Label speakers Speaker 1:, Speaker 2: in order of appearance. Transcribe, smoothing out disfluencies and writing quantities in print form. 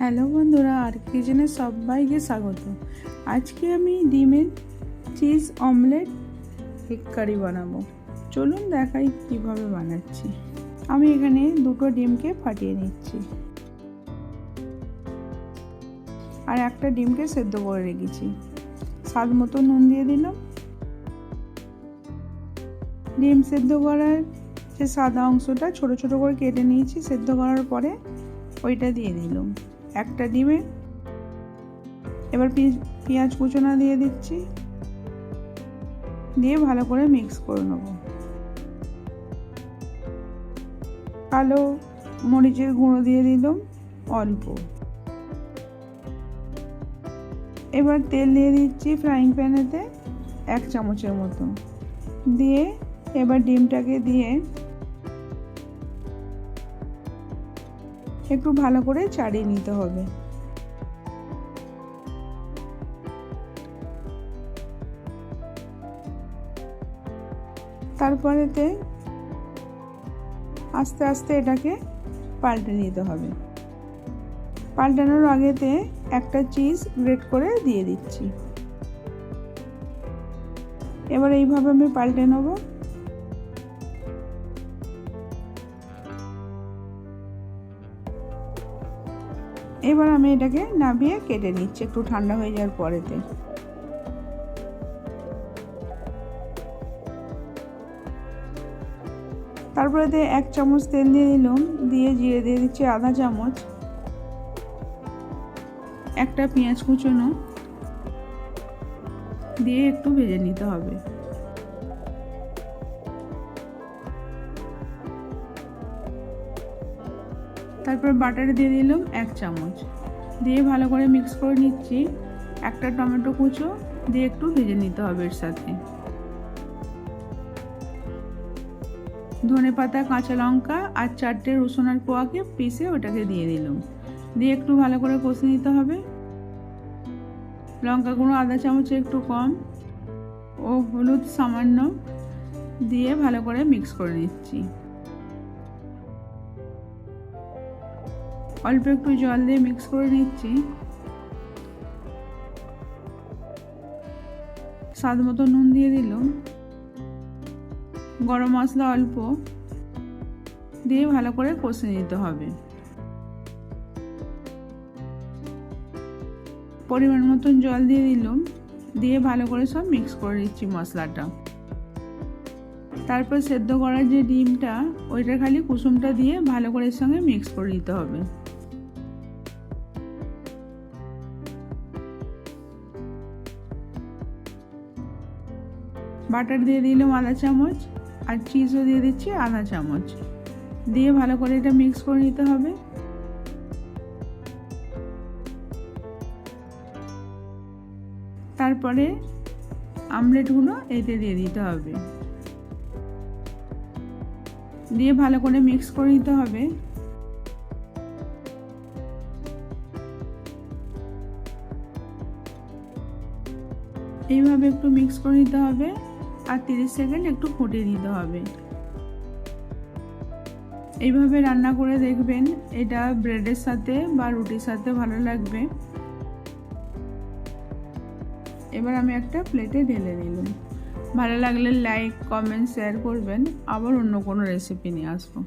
Speaker 1: Hello বন্ধুরা, আর কিচেনে সবাইকে স্বাগত। আজকে আমি ডিমের চিজ অমলেট এগ কারি বানাবো। চলুন দেখাই কিভাবে বানাচ্ছি। আমি এখানে দুটো ডিমকে ফাটিয়ে নিচ্ছি আর একটা ডিমকে সেদ্ধ করে রেখেছি। স্বাদ মতো নুন দিয়ে দিলাম। ডিম সেদ্ধ করার যে সাদা অংশটা ছোট ছোট করে কেটে নিয়েছি, সেদ্ধ করার পরে ওইটা দিয়ে দিলাম একটা ডিমে। এবার পেঁয়াজ কুচোনা দিয়ে দিচ্ছি, দিয়ে ভালো করে মিক্স করে নেব। কালো মরিচের গুঁড়ো দিয়ে দিলাম অল্প। এবার তেল দিয়ে দিচ্ছি ফ্রাইং প্যানেতে 1 চামচের মতো, দিয়ে এবার ডিমটাকে দিয়ে একটু ভালো করে চাড়িয়ে নিতে হবে। তারপরেতে আস্তে আস্তে এটাকে পাল্টে নিতে হবে। পাল্টানোর আগেতে একটা চিজ গ্রেট করে দিয়ে দিচ্ছি। এবার এইভাবে আমি পাল্টে নেব। এবার আমি এটাকে নামিয়ে কেটে নিচ্ছি একটু ঠান্ডা হয়ে যাওয়ার পরেতে। তারপরে 1 চামচ তেল দিয়ে দিলাম, দিয়ে জিরে দিয়ে দিচ্ছি আধা চামচ, একটা পেঁয়াজ কুচোনো দিয়ে একটু ভেজে নিতে হবে। তারপর বাটার দিয়ে দিলাম 1 চামচ, দিয়ে ভালো করে মিক্স করে নিচ্ছি। একটা টমেটো কুচো দিয়ে একটু ভেজে নিতে হবে এর সাথে। ধনেপাতা, কাঁচা লঙ্কা আর 4টে রসুনের কোয়াকে পিষে ওটাকে দিয়ে দিলাম, দিয়ে একটু ভালো করে কষে নিতে হবে। লঙ্কা গুঁড়ো আধা চামচে একটু কম ও হলুদ সামান্য দিয়ে ভালো করে মিক্স করে নিচ্ছি। অল্প একটু জল দিয়ে মিক্স করে নিচ্ছি। স্বাদ মতো নুন দিয়ে দিলাম, গরম মশলা অল্প দিয়ে ভালো করে কষে নিতে হবে। পরিমাণ মতন জল দিয়ে দিলাম, দিয়ে ভালো করে সব মিক্স করে নিচ্ছি মশলাটা। তারপর সেদ্ধ করার যে ডিমটা ওইটা খালি কুসুমটা দিয়ে ভালো করে এর সঙ্গে মিক্স করে নিতে হবে। বাটার দিয়ে দিলাম আধা চামচ আর চিজও দিয়ে দিচ্ছি আধা চামচ, দিয়ে ভালো করে এটা মিক্স করে নিতে হবে। তারপরে আমলেটগুলো এতে দিয়ে দিতে হবে, দিয়ে ভালো করে মিক্স করে নিতে হবে। এইভাবে একটু মিক্স করে নিতে হবে আর 30 সেকেন্ড একটু ফুটিয়ে নিতে হবে। এইভাবে রান্না করে দেখবেন, এটা ব্রেডের সাথে বা রুটির সাথে ভালো লাগবে। এবার আমি একটা প্লেটে ঢেলে নিলাম। ভালো লাগলে লাইক, কমেন্ট, শেয়ার করবেন। আবার অন্য কোনো রেসিপি নিয়ে আসবো।